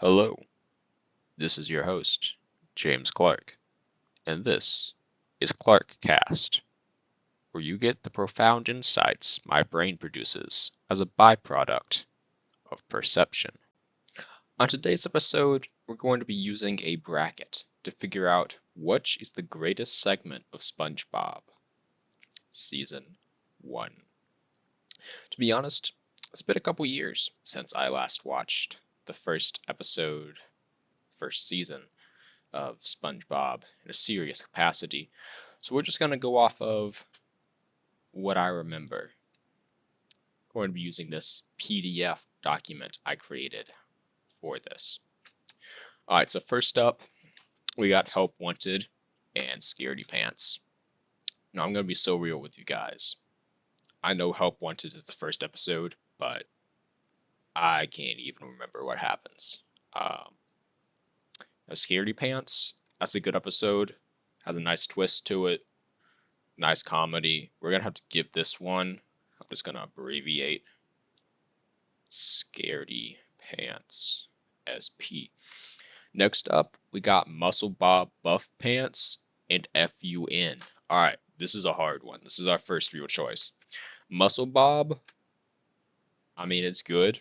Hello, this is your host, James Clark, and this is ClarkCast, where you get the profound insights my brain produces as a byproduct of perception. On today's episode, we're going to be using a bracket to figure out which is the greatest segment of SpongeBob, Season 1. To be honest, it's been a couple years since I last watched the first episode, first season of SpongeBob in a serious capacity. So we're just going to go off of what I remember. We're going to be using this PDF document I created for this. Alright, so first up, we got Help Wanted and Scaredy Pants. Now, I'm going to be so real with you guys. I know Help Wanted is the first episode, but I can't even remember what happens. Scaredy Pants, that's a good episode. Has a nice twist to it. Nice comedy. We're going to have to give this one, I'm just going to abbreviate, Scaredy Pants, SP. Next up, we got Muscle Bob Buff Pants and FUN. Alright, this is a hard one. This is our first real choice. Muscle Bob, I mean, it's good.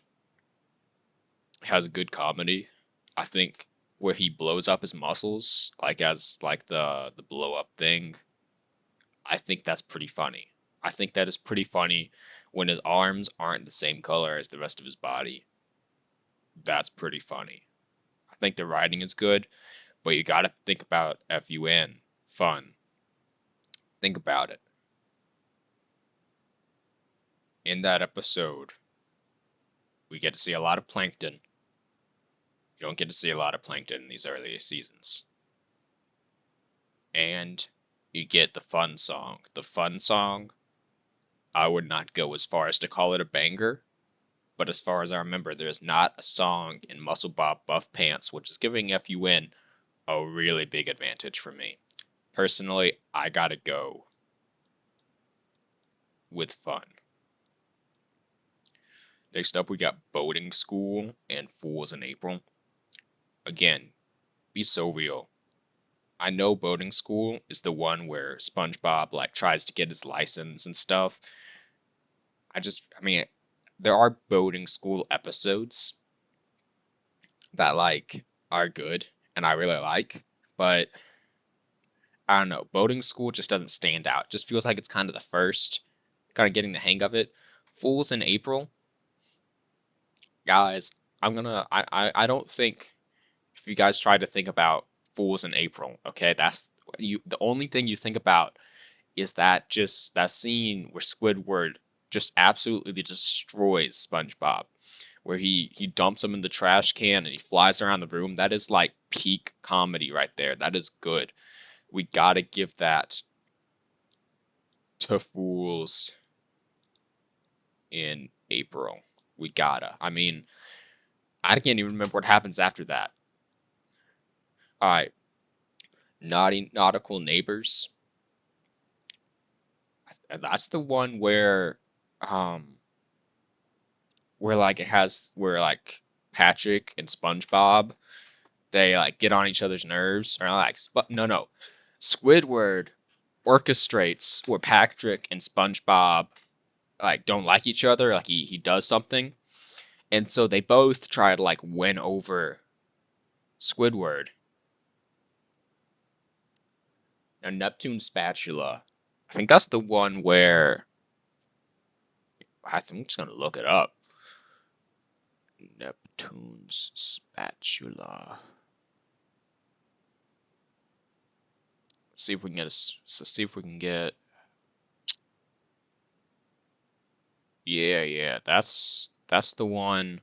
It has a good comedy. I think where he blows up his muscles, as the blow up thing, I think that's pretty funny. I think that is pretty funny when his arms aren't the same color as the rest of his body. That's pretty funny. I think the writing is good, but you gotta think about FUN. Fun. Think about it. In that episode, we get to see a lot of plankton. You don't get to see a lot of plankton in these early seasons. And you get the fun song. The fun song, I would not go as far as to call it a banger, but as far as I remember, there is not a song in Muscle Bob Buff Pants, which is giving FUN a really big advantage for me. Personally, I gotta go with fun. Next up, we got Boating School and Fools in April. Again, be so real. I know Boating School is the one where SpongeBob tries to get his license and stuff. I mean, there are Boating School episodes that are good and I really like, but I don't know. Boating School just doesn't stand out. It just feels like it's kind of the first, kind of getting the hang of it. Fools in April, guys. I don't think if you guys try to think about Fools in April, okay, that's you. The only thing you think about is that scene where Squidward just absolutely destroys SpongeBob, where he dumps him in the trash can and he flies around the room. That is like peak comedy right there. That is good. We gotta give that to Fools in April. We gotta. I mean, I can't even remember what happens after that. All right, Naughty Nautical Neighbors. That's the one um, where Patrick and SpongeBob, they get on each other's nerves, or no, Squidward orchestrates where Patrick and SpongeBob don't like each other, he does something, and so they both try to win over Squidward. Now Neptune's spatula, I think that's the one where I'm just gonna look it up. Neptune's spatula. See if we can get see if we can get. Yeah, that's the one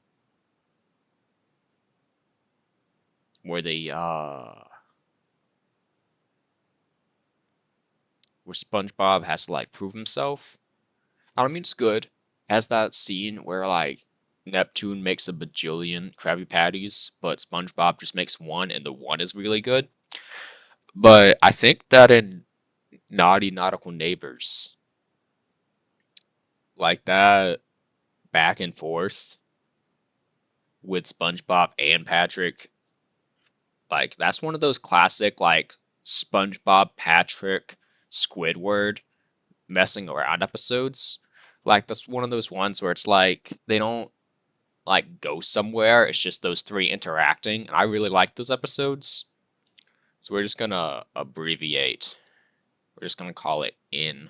where where SpongeBob has to prove himself. I don't mean it's good. It has that scene where Neptune makes a bajillion Krabby Patties, but SpongeBob just makes one, and the one is really good. But I think that in Naughty Nautical Neighbors, that back and forth with SpongeBob and Patrick. Like that's one of those classic like SpongeBob, Patrick, Squidward messing around episodes. Like that's one of those ones where it's like they don't like go somewhere. It's just those three interacting. And I really like those episodes. So we're just gonna abbreviate. We're just gonna call it in.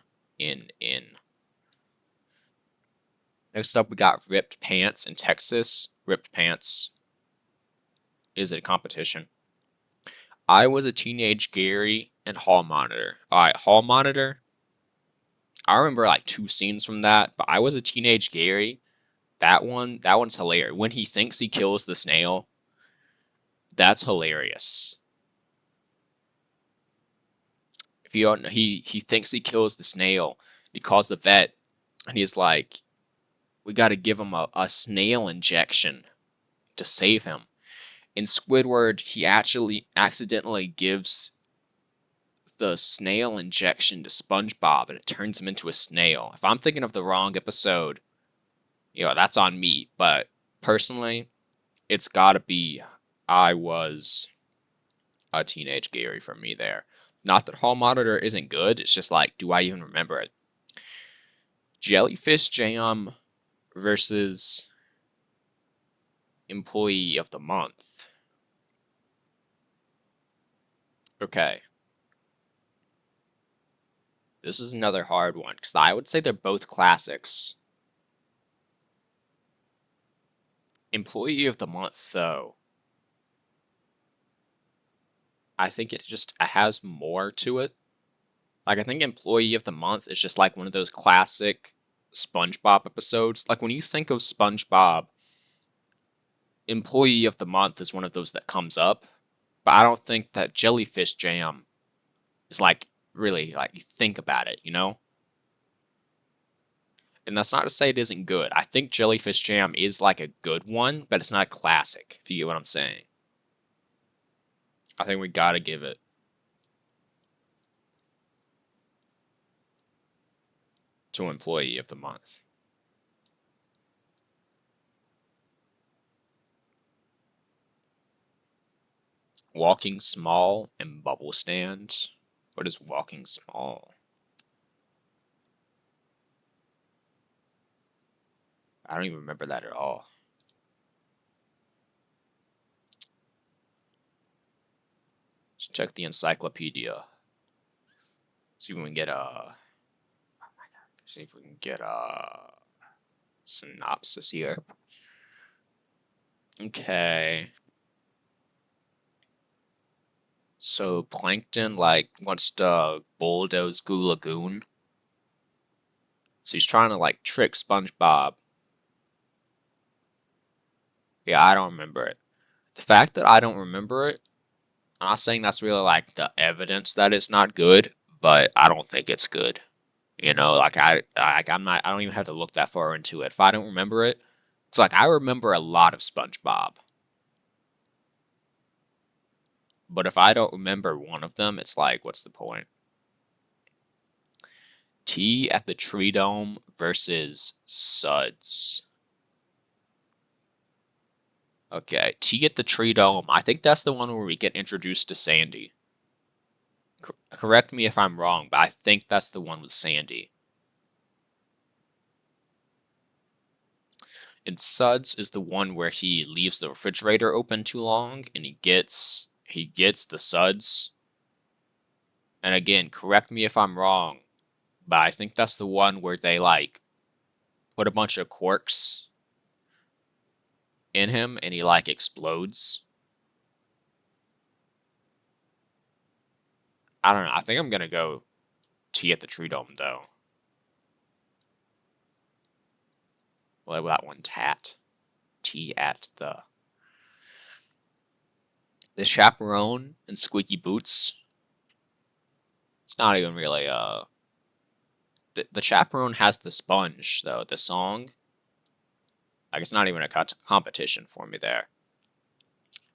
Next up, we got Ripped Pants in Texas. Ripped Pants is a competition. I was a teenage Gary and Hall Monitor. Alright, Hall Monitor. I remember like two scenes from that, but I was a teenage Gary. That one's hilarious. When he thinks he kills the snail, that's hilarious. If you don't know, he thinks he kills the snail. He calls the vet, and he's like, "We got to give him a snail injection to save him." In Squidward, he actually accidentally gives the snail injection to SpongeBob, and it turns him into a snail. If I'm thinking of the wrong episode, that's on me. But personally, it's got to be I was a teenage Gary for me there. Not that Hall Monitor isn't good. It's just like, do I even remember it? Jellyfish Jam versus Employee of the Month. Okay. This is another hard one because I would say they're both classics. Employee of the Month, though, I think it has more to it. Like, I think Employee of the Month is just like one of those classic SpongeBob episodes. Like, when you think of SpongeBob, Employee of the Month is one of those that comes up. But I don't think that Jellyfish Jam is like really like you think about it, And that's not to say it isn't good. I think Jellyfish Jam is like a good one, but it's not a classic, if you get what I'm saying. I think we gotta give it to Employee of the Month. Walking Small and Bubble Stand. What is Walking Small? I don't even remember that at all. Let's check the encyclopedia. See if we can get a. See if we can get a synopsis here. Okay. So Plankton like wants to bulldoze Goo Lagoon. So he's trying to like trick SpongeBob. Yeah, I don't remember it. The fact that I don't remember it, I'm not saying that's really like the evidence that it's not good, but I don't think it's good. Like I don't even have to look that far into it. If I don't remember it, it's like I remember a lot of SpongeBob. But if I don't remember one of them, it's like, what's the point? Tea at the Tree Dome versus Suds. Okay, Tea at the Tree Dome. I think that's the one where we get introduced to Sandy. Correct me if I'm wrong, but I think that's the one with Sandy. And Suds is the one where he leaves the refrigerator open too long and he gets the suds. And again, correct me if I'm wrong, but I think that's the one where they like put a bunch of quarks in him and he like explodes. I don't know. I think I'm gonna go Tea at the Tree Dome though. Well, that one tat. Tea at the Chaperone and Squeaky Boots. It's not even really the Chaperone has the sponge though, the song. Like it's not even a competition for me there.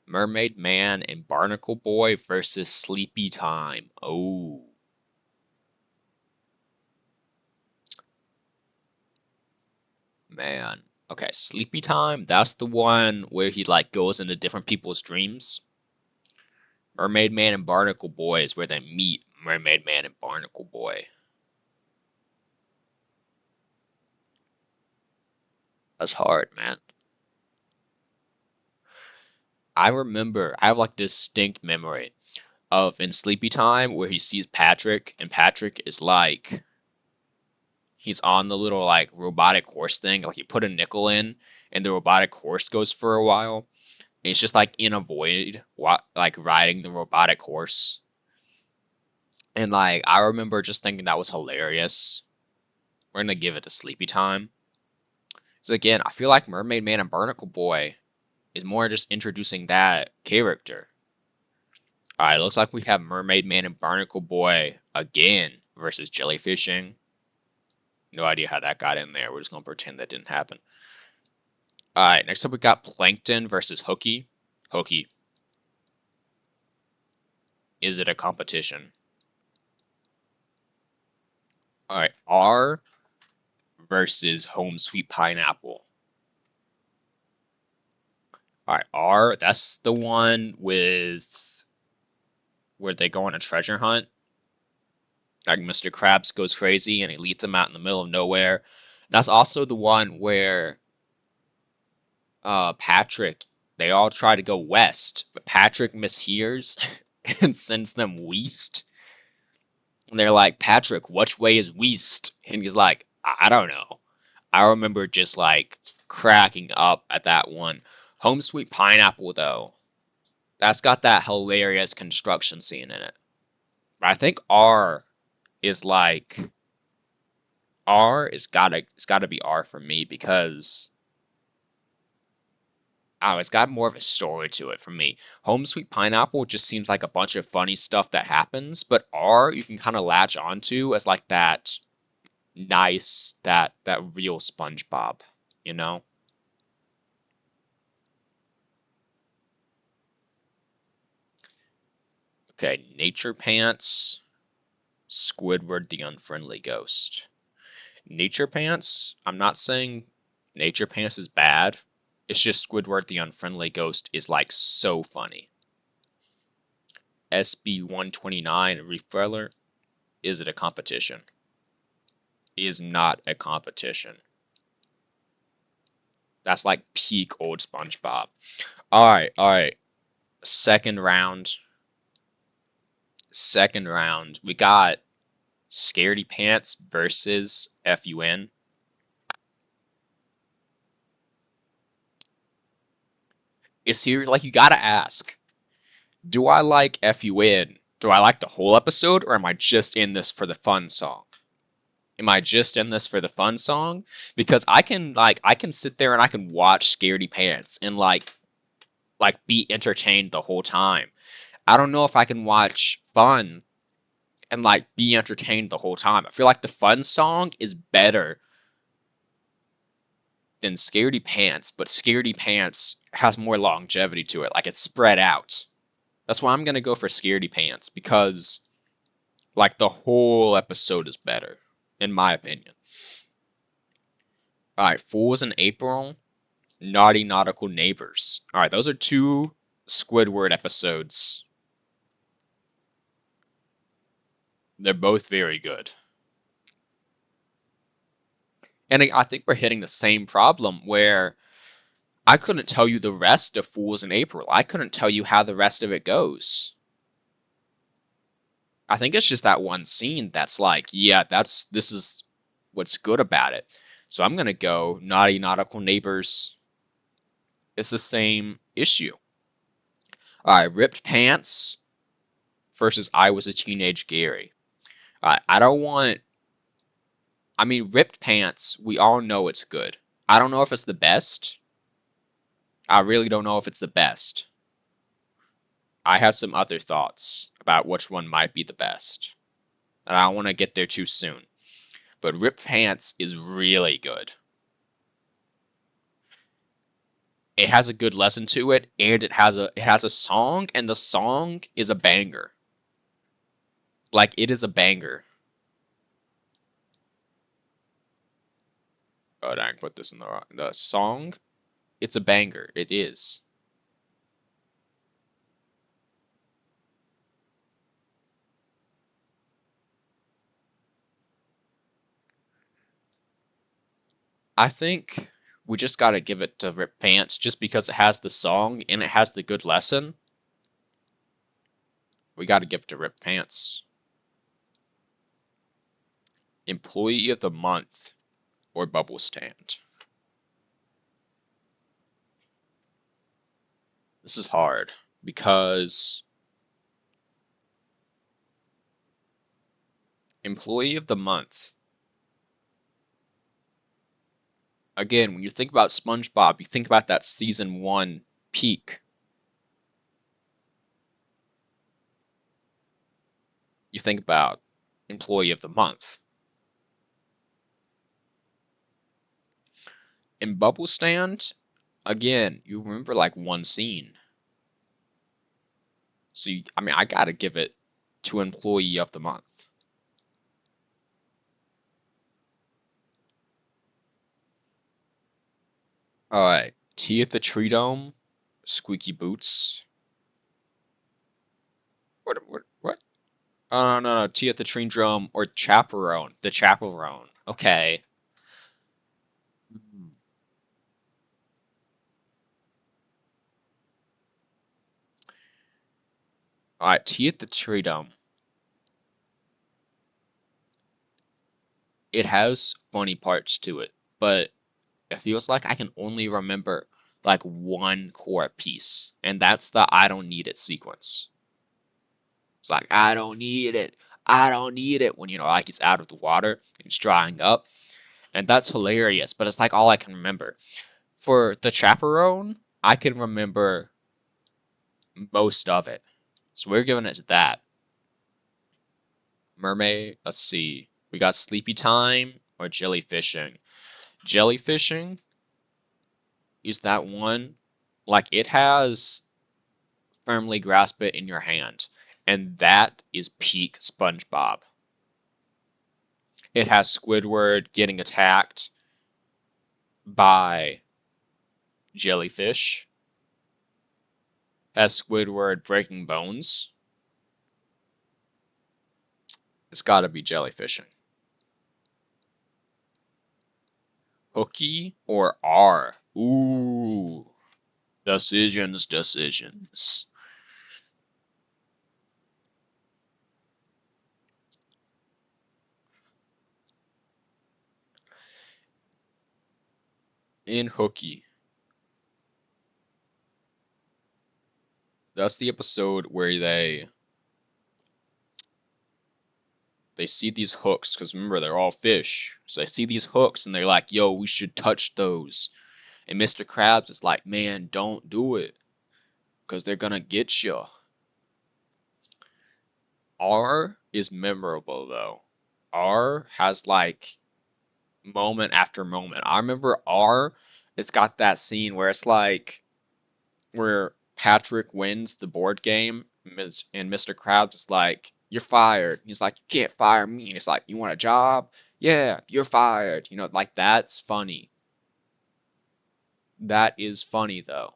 Mermaid Man and Barnacle Boy versus Sleepy Time. Oh. Man. Okay, Sleepy Time, that's the one where he like goes into different people's dreams. Mermaid Man and Barnacle Boy is where they meet Mermaid Man and Barnacle Boy. That's hard, man. I have like distinct memory of in Sleepy Time where he sees Patrick, and Patrick is like he's on the little like robotic horse thing. Like you put a nickel in, and the robotic horse goes for a while. And it's just like in a void, like riding the robotic horse. And like I remember just thinking that was hilarious. We're gonna give it to Sleepy Time. So again, I feel like Mermaid Man and Barnacle Boy is more just introducing that character. All right, looks like we have Mermaid Man and Barnacle Boy again versus jellyfishing. No idea how that got in there. We're just gonna pretend that didn't happen. All right, next up we got Plankton versus Hooky. Hooky, is it a competition? All right, R versus Home Sweet Pineapple. All right, R, that's the one with where they go on a treasure hunt. Like Mr. Krabs goes crazy and he leads them out in the middle of nowhere. That's also the one where Patrick, they all try to go west, but Patrick mishears and sends them west. And they're like, Patrick, which way is west? And he's like, I don't know. I remember just like cracking up at that one. Home Sweet Pineapple, though, that's got that hilarious construction scene in it. I think R is like R is gotta be R for me because oh, it's got more of a story to it for me. Home Sweet Pineapple just seems like a bunch of funny stuff that happens, but R you can kind of latch onto as like that nice, that real SpongeBob, you know? Okay, Nature Pants, Squidward the Unfriendly Ghost. Nature Pants, I'm not saying Nature Pants is bad. It's just Squidward the Unfriendly Ghost is like so funny. SB129 Refeller, is it a competition? Is not a competition. That's like peak old SpongeBob. Alright, alright. Second round. Second round. We got Scaredy Pants versus FUN. It's here like you gotta ask. Do I like FUN? Do I like the whole episode or am I just in this for the fun song? Am I just in this for the fun song? Because I can sit there and I can watch Scaredy Pants and like be entertained the whole time. I don't know if I can watch fun and like be entertained the whole time. I feel like the fun song is better than Scaredy Pants, but Scaredy Pants has more longevity to it. Like it's spread out. That's why I'm gonna go for Scaredy Pants because like the whole episode is better, in my opinion. All right, Fools in April, Naughty Nautical Neighbors. All right, those are two Squidward episodes. They're both very good. And I think we're hitting the same problem where I couldn't tell you the rest of Fools in April. I couldn't tell you how the rest of it goes. I think it's just that one scene that's like, yeah, this is what's good about it. So I'm gonna go Naughty Nautical Neighbors. It's the same issue. All right, Ripped Pants versus I Was a Teenage Gary. All right, I don't want. I mean, Ripped Pants. We all know it's good. I don't know if it's the best. I really don't know if it's the best. I have some other thoughts about which one might be the best. And I don't want to get there too soon. But Ripped Pants is really good. It has a good lesson to it, and it has a song, and the song is a banger. Like it is a banger. Oh, dang, put this in the song. It's a banger. It is. I think we just gotta give it to Rip Pants just because it has the song and it has the good lesson. We gotta give it to Rip Pants. Employee of the Month or Bubble Stand. This is hard because Employee of the Month. Again, when you think about SpongeBob, you think about that season 1 peak. You think about Employee of the Month. In Bubble Stand, again, you remember like one scene. So, I gotta give it to Employee of the Month. All right, Tea at the Tree Dome, Squeaky Boots. What? Oh, no, Tea at the Tree Dome or Chaperone, the Chaperone. Okay. All right, Tea at the Tree Dome. It has funny parts to it, but it feels like I can only remember like one core piece, and that's the I don't need it sequence. It's like, I don't need it. I don't need it. When, like he's out of the water, he's drying up. And that's hilarious, but it's like all I can remember. For the chaperone, I can remember most of it. So we're giving it to that. Mermaid, let's see. We got sleepy time or jellyfishing. Jellyfishing is that one, like it has firmly grasp it in your hand. And that is peak SpongeBob. It has Squidward getting attacked by jellyfish. Has Squidward breaking bones. It's gotta be jellyfishing. Hooky or R? Ooh. Decisions. In Hooky. That's the episode where they see these hooks, because remember, they're all fish. So they see these hooks and they're like, yo, we should touch those. And Mr. Krabs is like, man, don't do it. Because they're gonna get you. R is memorable, though. R has like moment after moment. I remember R, it's got that scene where it's like, where Patrick wins the board game, and Mr. Krabs is like, "You're fired." He's like, "You can't fire me." And he's like, "You want a job? Yeah, you're fired." Like that's funny. That is funny though.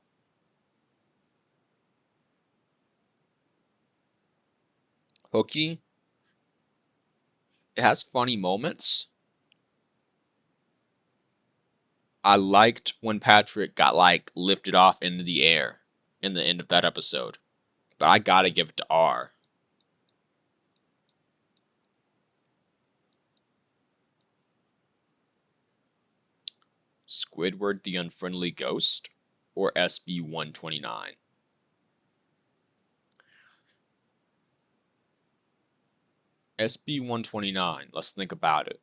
Hooky, it has funny moments. I liked when Patrick got like lifted off into the air in the end of that episode, but I gotta give it to R. Squidward the Unfriendly Ghost or SB-129. SB-129, let's think about it.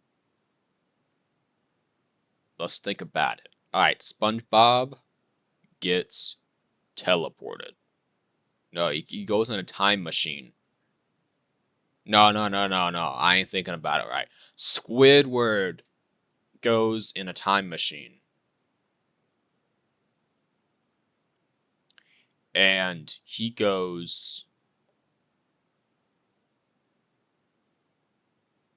Let's think about it. Alright, SpongeBob gets teleported. No, he goes in a time machine. No. I ain't thinking about it right. Squidward goes in a time machine. And he goes.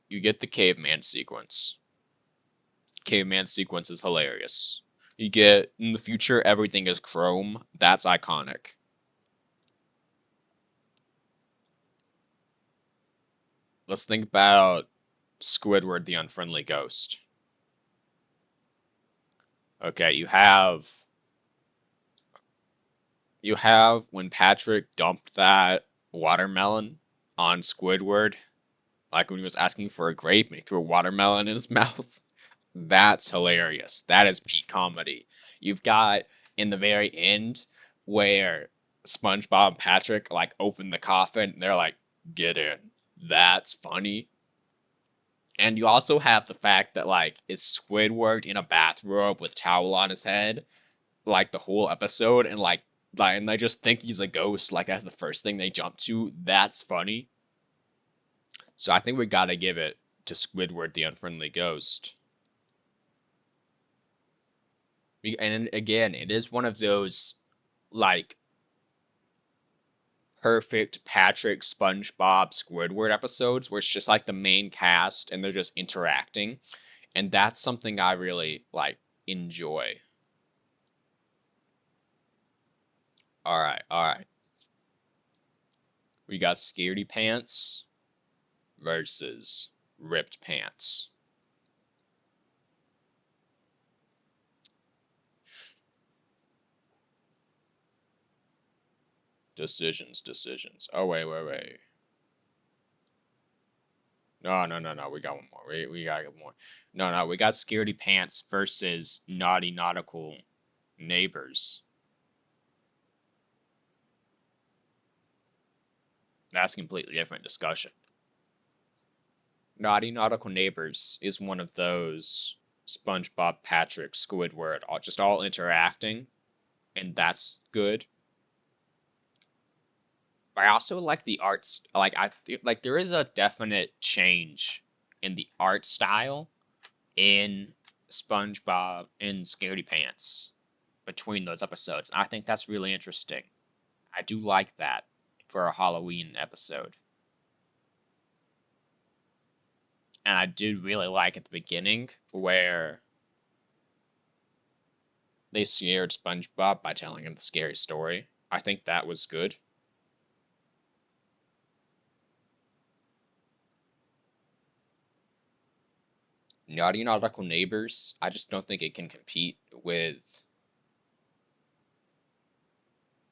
You get the caveman sequence. caveman sequence is hilarious. You get, in the future, everything is chrome. That's iconic. Let's think about Squidward the Unfriendly Ghost. Okay, you have when Patrick dumped that watermelon on Squidward, like when he was asking for a grape and he threw a watermelon in his mouth. That's hilarious. That is peak comedy. You've got in the very end where SpongeBob and Patrick like open the coffin and they're like, "Get in." That's funny. And you also have the fact that like it's Squidward in a bathrobe with towel on his head, like the whole episode, and and they just think he's a ghost, like that's the first thing they jump to. That's funny. So I think we gotta give it to Squidward the Unfriendly Ghost. And again, it is one of those like perfect Patrick, SpongeBob, Squidward episodes where it's just like the main cast and they're just interacting, and that's something I really like enjoy. All right, all right. We got Scaredy Pants versus Ripped Pants. Decisions. Oh wait. No. We got one more. We gotta get more. No. We got Scaredy Pants versus Naughty Nautical Neighbors. That's a completely different discussion. Naughty Nautical Neighbors is one of those SpongeBob, Patrick, Squidward, all interacting, and that's good. But I also like the arts. Like there is a definite change in the art style in SpongeBob and Scaredy Pants between those episodes. I think that's really interesting. I do like that for a Halloween episode. And I did really like at the beginning where they scared SpongeBob by telling him the scary story. I think that was good. Naughty Nautical Neighbors, I just don't think it can compete with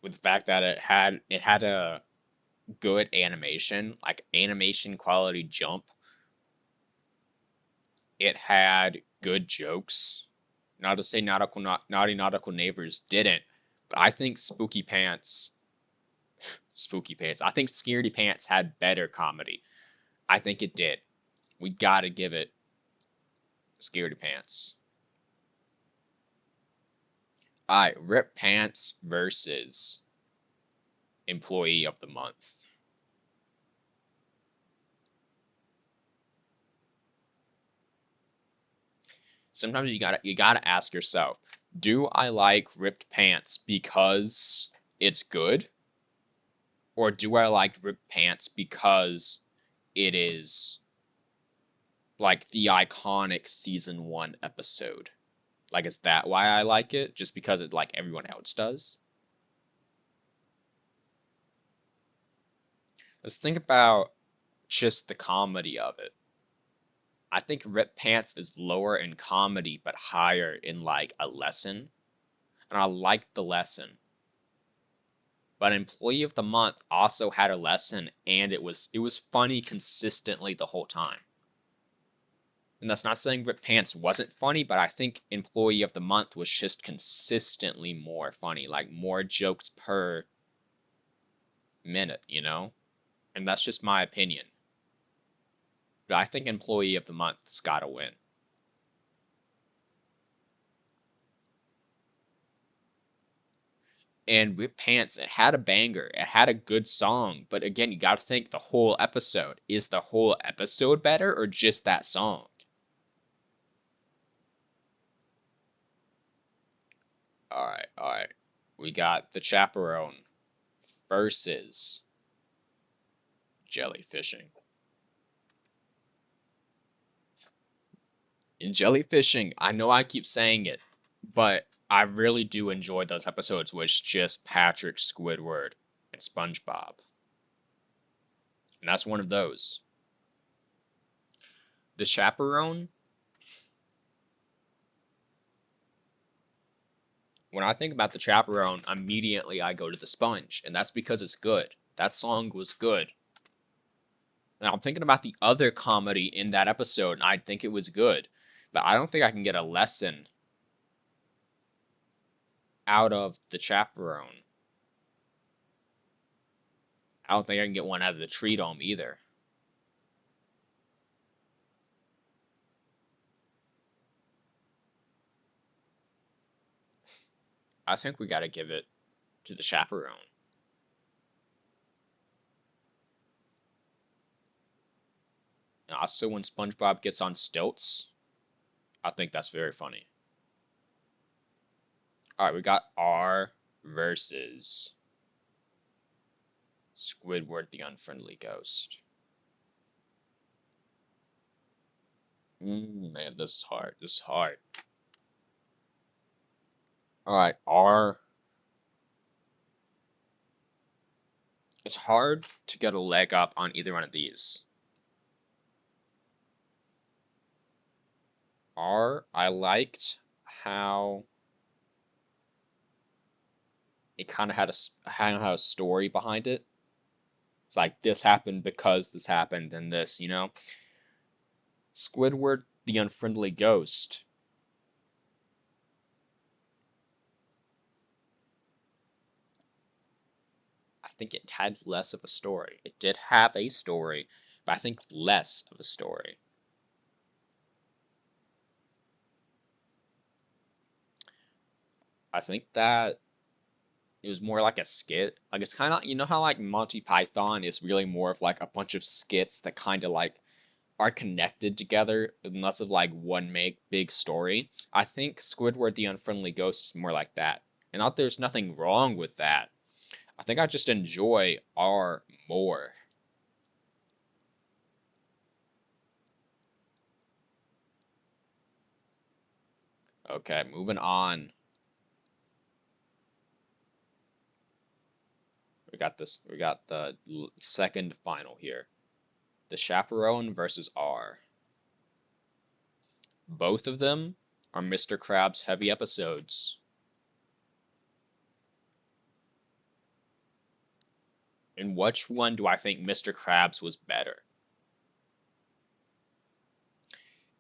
the fact that it had a good animation, like animation quality jump. It had good jokes. Not to say Naughty Nautical Neighbors didn't, but I think Spooky Pants. I think Scaredy Pants had better comedy. I think it did. We gotta give it Scaredy Pants. Alright, Rip Pants versus Employee of the Month. Sometimes you gotta ask yourself, do I like Ripped Pants because it's good? Or do I like Ripped Pants because it is like the iconic season 1 episode? Like, is that why I like it? Just because it like everyone else does? Let's think about just the comedy of it. I think Rip Pants is lower in comedy but higher in like a lesson. And I liked the lesson. But Employee of the Month also had a lesson and it was funny consistently the whole time. And that's not saying Rip Pants wasn't funny, but I think Employee of the Month was just consistently more funny, like more jokes per minute. And that's just my opinion. But I think Employee of the Month's gotta win. And Rip Pants, it had a banger. It had a good song. But again, you gotta think the whole episode. Is the whole episode better or just that song? Alright. We got the chaperone versus jellyfishing. In jellyfishing, I know I keep saying it, but I really do enjoy those episodes with just Patrick, Squidward, and SpongeBob. And that's one of those. The Chaperone, when I think about the Chaperone, immediately I go to the Sponge, and that's because it's good. That song was good. And I'm thinking about the other comedy in that episode, and I think it was good. But I don't think I can get a lesson out of the Chaperone. I don't think I can get one out of the Tree Dome either. I think we gotta give it to the Chaperone. And also when SpongeBob gets on stilts, I think that's very funny. Alright, we got R versus Squidward the Unfriendly Ghost. Man, this is hard. This is hard. Alright, R. It's hard to get a leg up on either one of these. R, I liked how it kind of had a story behind it. It's like this happened because this happened and this, you know. Squidward the Unfriendly Ghost. I think it had less of a story. It did have a story, but I think less of a story. I think that it was more like a skit. Like it's kind of, you know how like Monty Python is really more of like a bunch of skits that kind of like are connected together and less of like one make big story. I think Squidward the Unfriendly Ghost is more like that. And not there's nothing wrong with that. I think I just enjoy R more. Okay, moving on. We got the second final here. The Chaperone versus R. Both of them are Mr. Krabs heavy episodes. In which one do I think Mr. Krabs was better?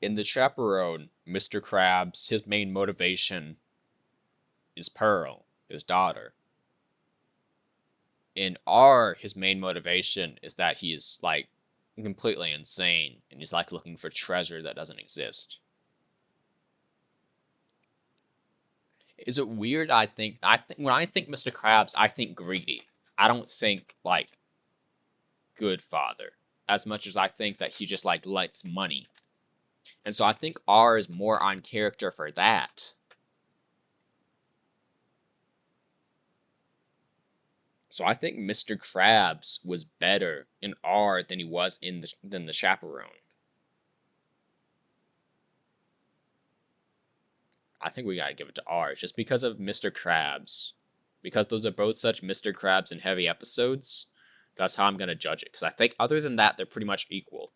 In The Chaperone, Mr. Krabs, his main motivation is Pearl, his daughter. In R, his main motivation is that he is like completely insane and he's like looking for treasure that doesn't exist. Is it weird? I think when I think Mr. Krabs, I think greedy. I don't think like good father as much as I think that he just like likes money. And so I think R is more on character for that. So I think Mr. Krabs was better in R than he was in the Chaperone. I think we gotta give it to R just because of Mr. Krabs. Because those are both such Mr. Krabs and heavy episodes, that's how I'm gonna judge it. Because I think other than that, they're pretty much equal.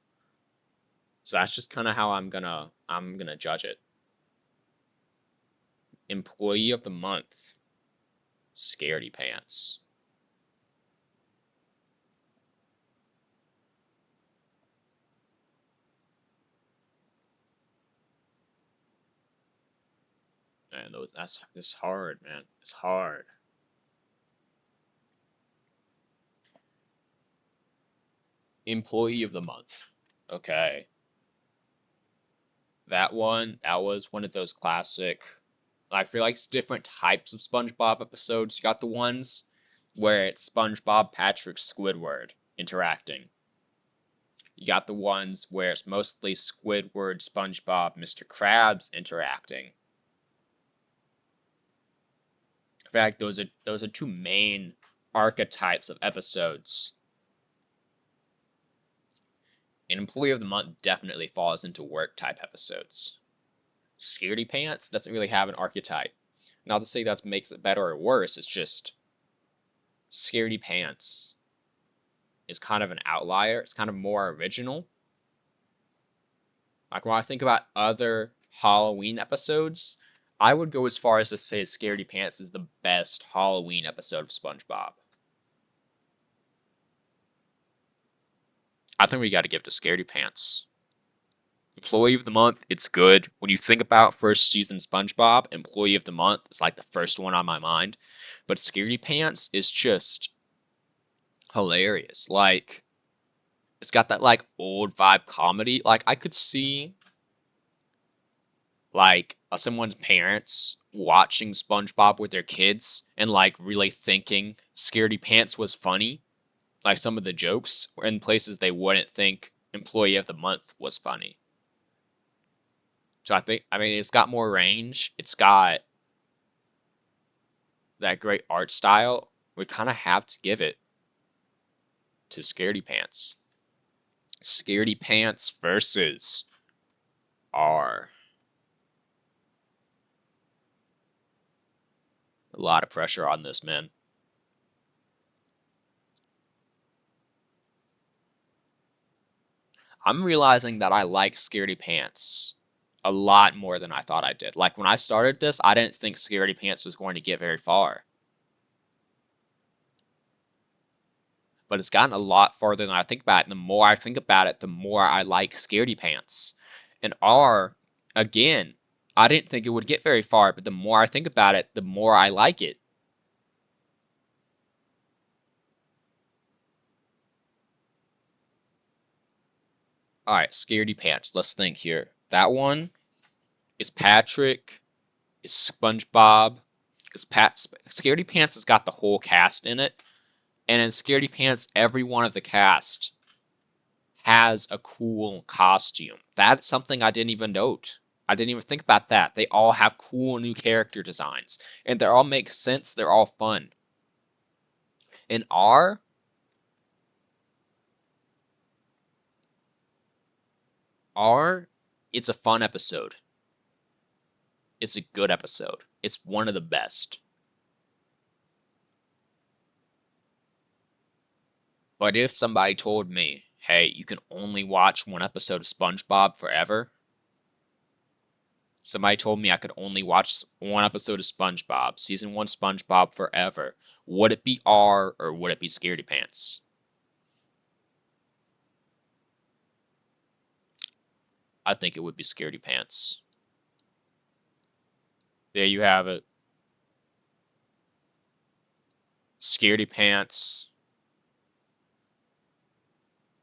So that's just kind of how I'm gonna judge it. Employee of the month, Scaredy Pants. Man, it's hard, man. It's hard. Employee of the month. Okay. That was one of those classic. I feel like it's different types of SpongeBob episodes. You got the ones where it's SpongeBob, Patrick, Squidward interacting. You got the ones where it's mostly Squidward, SpongeBob, Mr. Krabs interacting. In fact, those are two main archetypes of episodes. An Employee of the Month definitely falls into work type episodes. Scaredy Pants doesn't really have an archetype. Not to say that makes it better or worse, it's just Scaredy Pants is kind of an outlier. It's kind of more original. Like when I think about other Halloween episodes, I would go as far as to say Scaredy Pants is the best Halloween episode of SpongeBob. I think we got to give it to Scaredy Pants. Employee of the Month, it's good. When you think about first season SpongeBob, Employee of the Month is like the first one on my mind. But Scaredy Pants is just hilarious. Like, it's got that like old vibe comedy. Like, I could see like someone's parents watching SpongeBob with their kids and like really thinking Scaredy Pants was funny. Like some of the jokes were in places they wouldn't think Employee of the Month was funny. So I mean, it's got more range. It's got that great art style. We kind of have to give it to Scaredy Pants. Scaredy Pants versus R. A lot of pressure on this, man. I'm realizing that I like Scaredy Pants a lot more than I thought I did. Like when I started this, I didn't think Scaredy Pants was going to get very far. But it's gotten a lot farther than I think about it. And the more I think about it, the more I like Scaredy Pants. And R, again, I didn't think it would get very far, but the more I think about it, the more I like it. Alright, Scaredy Pants. Let's think here. That one is Patrick, is SpongeBob, is Scaredy Pants has got the whole cast in it. And in Scaredy Pants, every one of the cast has a cool costume. That's something I didn't even note. I didn't even think about that. They all have cool new character designs. And they all make sense. They're all fun. In R, it's a fun episode. It's a good episode. It's one of the best. But if somebody told me, hey, you can only watch one episode of SpongeBob forever, somebody told me I could only watch one episode of SpongeBob, season 1 SpongeBob forever, would it be R or would it be Scaredy Pants? I think it would be Scaredy Pants. There you have it. Scaredy Pants,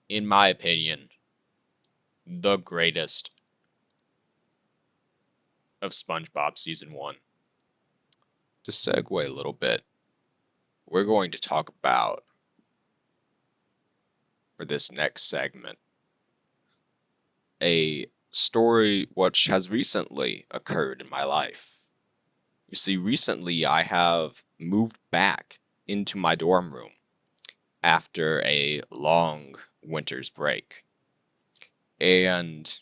in my opinion, the greatest of SpongeBob season 1. To segue a little bit, we're going to talk about, for this next segment, a story which has recently occurred in my life. You see, recently I have moved back into my dorm room after a long winter's break. And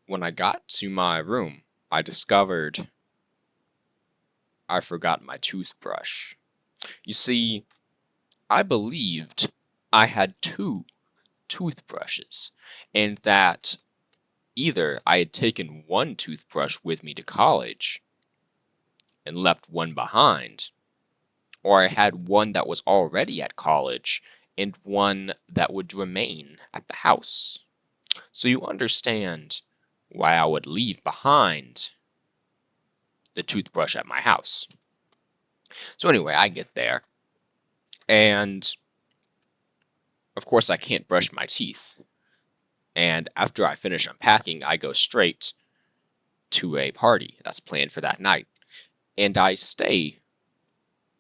when I got to my room, I discovered I forgot my toothbrush. You see, I believed I had two toothbrushes, and that either I had taken one toothbrush with me to college and left one behind, or I had one that was already at college and one that would remain at the house. So you understand why I would leave behind the toothbrush at my house. So anyway, I get there, and of course I can't brush my teeth. And after I finish unpacking, I go straight to a party that's planned for that night. And I stay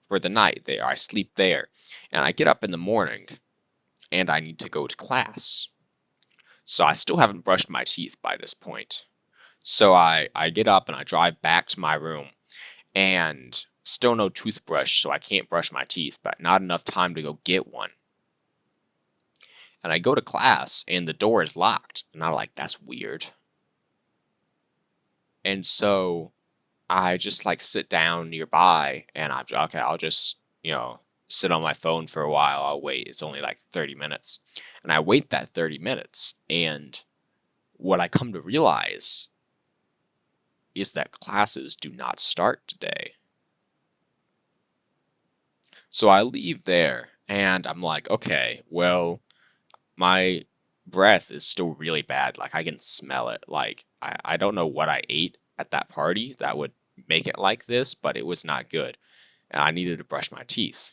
for the night there. I sleep there. And I get up in the morning and I need to go to class. So I still haven't brushed my teeth by this point. So I get up and I drive back to my room and still no toothbrush, so I can't brush my teeth, but not enough time to go get one. And I go to class and the door is locked. And I'm like, that's weird. And so I just like sit down nearby and I'm okay, I'll just, sit on my phone for a while. I'll wait. It's only like 30 minutes. And I wait that 30 minutes. And what I come to realize is that classes do not start today. So I leave there and I'm like, okay, well, my breath is still really bad. Like I can smell it. Like I don't know what I ate at that party that would make it like this, but it was not good. And I needed to brush my teeth.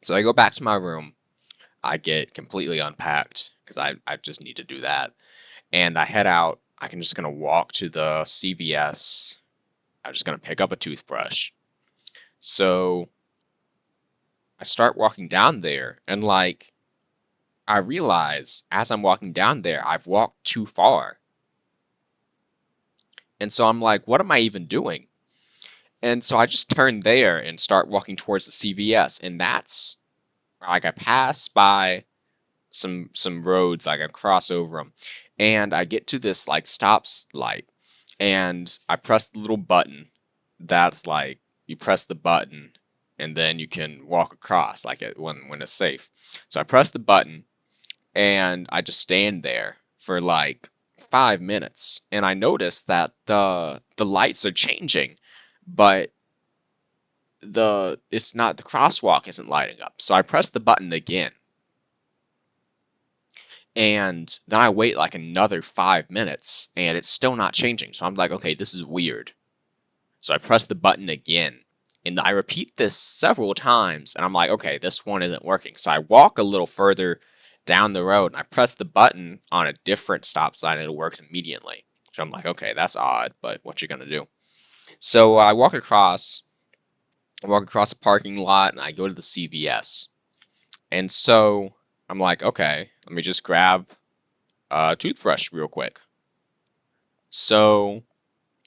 So I go back to my room. I get completely unpacked because I just need to do that. And I head out. I'm just going to walk to the CVS. I'm just going to pick up a toothbrush. So I start walking down there, and like, I realize as I'm walking down there, I've walked too far. And so I'm like, what am I even doing? And so I just turn there and start walking towards the CVS. And that's like I pass by some roads, like I cross over them. And I get to this like stops light. And I press the little button. That's like you press the button and then you can walk across like when it's safe. So I press the button and I just stand there for like 5 minutes, and I notice that the lights are changing, but the crosswalk isn't lighting up. So I press the button again, and then I wait like another 5 minutes, and it's still not changing. So I'm like, okay, this is weird. So I press the button again, and I repeat this several times, and I'm like, okay, this one isn't working. So I walk a little further down the road, and I press the button on a different stop sign, and it works immediately. So I'm like, okay, that's odd, but what you gonna do? So I walk across a parking lot, and I go to the CVS. And so I'm like, okay, let me just grab a toothbrush real quick. So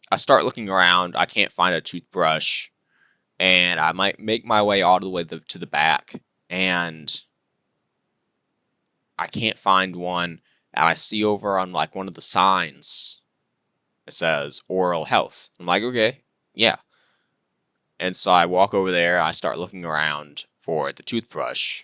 I start looking around. I can't find a toothbrush, and I might make my way all the way to the back, and I can't find one. And I see over on like one of the signs, it says oral health. I'm like, okay, yeah. And so I walk over there. I start looking around for the toothbrush,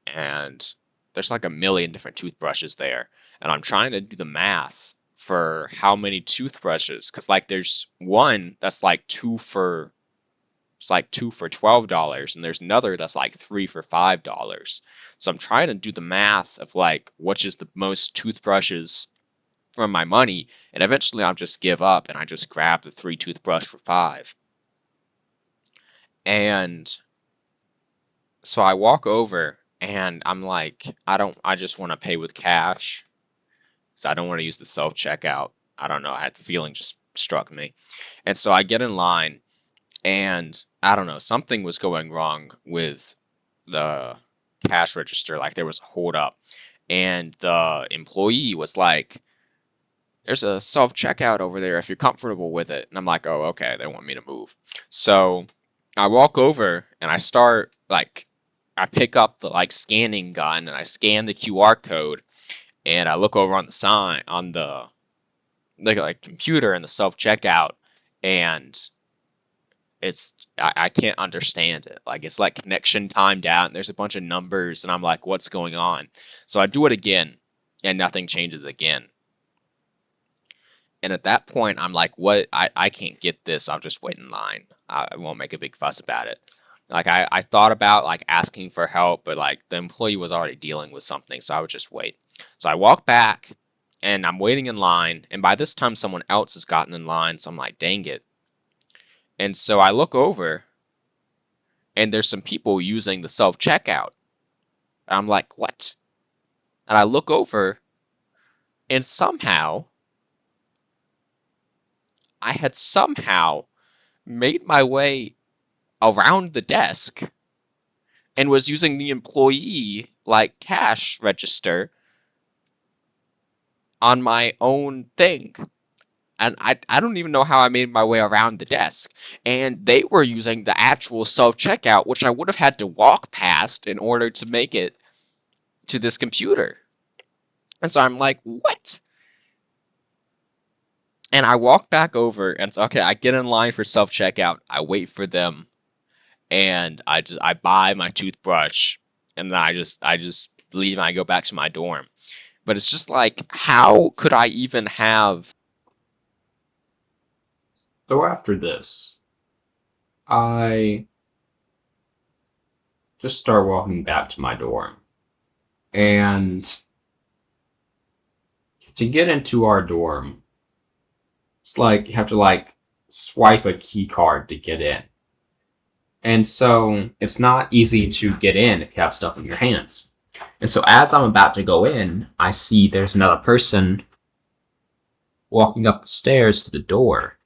and there's like a million different toothbrushes there. And I'm trying to do the math for how many toothbrushes, because like there's one that's like it's like two for $12, and there's another that's like three for $5. So I'm trying to do the math of like which is the most toothbrushes for my money, and eventually I'll just give up and I just grab the 3 toothbrush for 5. And so I walk over and I'm like, I just want to pay with cash. So I don't want to use the self checkout. I don't know. I had the feeling just struck me. And so I get in line, and I don't know, something was going wrong with the cash register. Like there was a hold up, and the employee was like, there's a self checkout over there if you're comfortable with it. And I'm like, oh, okay, they want me to move. So I walk over and I start like, I pick up the like scanning gun and I scan the QR code, and I look over on the sign on the like computer and the self checkout, and I can't understand it. Like it's like connection timed out, and there's a bunch of numbers, and I'm like, what's going on? So I do it again, and nothing changes again. And at that point, I'm like, what? I can't get this. I'll just wait in line. I won't make a big fuss about it. Like I thought about like asking for help, but like the employee was already dealing with something, so I would just wait. So I walk back, and I'm waiting in line, and by this time someone else has gotten in line, so I'm like, dang it. And so I look over, and there's some people using the self checkout. I'm like, what? And I look over, and somehow I had somehow made my way around the desk and was using the employee like cash register on my own thing. And I don't even know how I made my way around the desk. And they were using the actual self checkout, which I would have had to walk past in order to make it to this computer. And so I'm like, what? And I walk back over and so, okay, I get in line for self-checkout. I wait for them and I buy my toothbrush and then I just leave and I go back to my dorm. But it's just like, how could I even have? So after this, I just start walking back to my dorm. And to get into our dorm, it's like you have to like swipe a key card to get in. And so it's not easy to get in if you have stuff in your hands. And so as I'm about to go in, I see there's another person walking up the stairs to the door.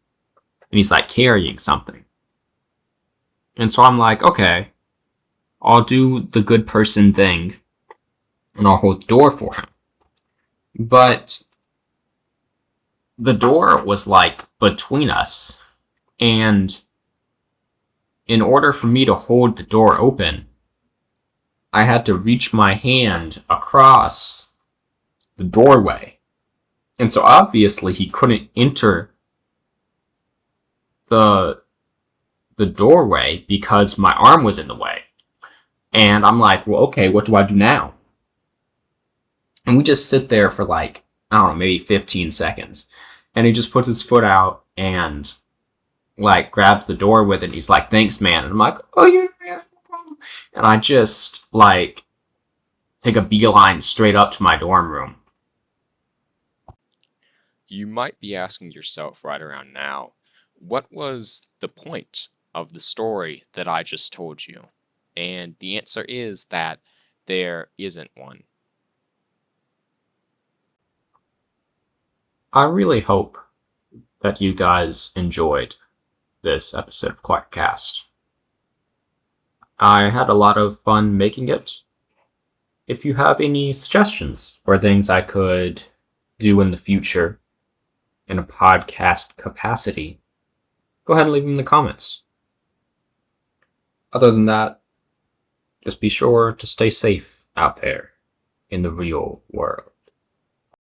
And he's like carrying something. And so I'm like, okay, I'll do the good person thing and I'll hold the door for him. But the door was like between us. And in order for me to hold the door open, I had to reach my hand across the doorway. And so obviously he couldn't enter the doorway because my arm was in the way. And I'm like, well, okay, what do I do now? And we just sit there for like, I don't know, maybe 15 seconds. And he just puts his foot out and like grabs the door with it. And he's like, thanks, man. And I'm like, oh, yeah, no problem. And I just like take a beeline straight up to my dorm room. You might be asking yourself right around now, what was the point of the story that I just told you? And the answer is that there isn't one. I really hope that you guys enjoyed this episode of ClarkCast. I had a lot of fun making it. If you have any suggestions for things I could do in the future in a podcast capacity, go ahead and leave them in the comments. Other than that, just be sure to stay safe out there in the real world.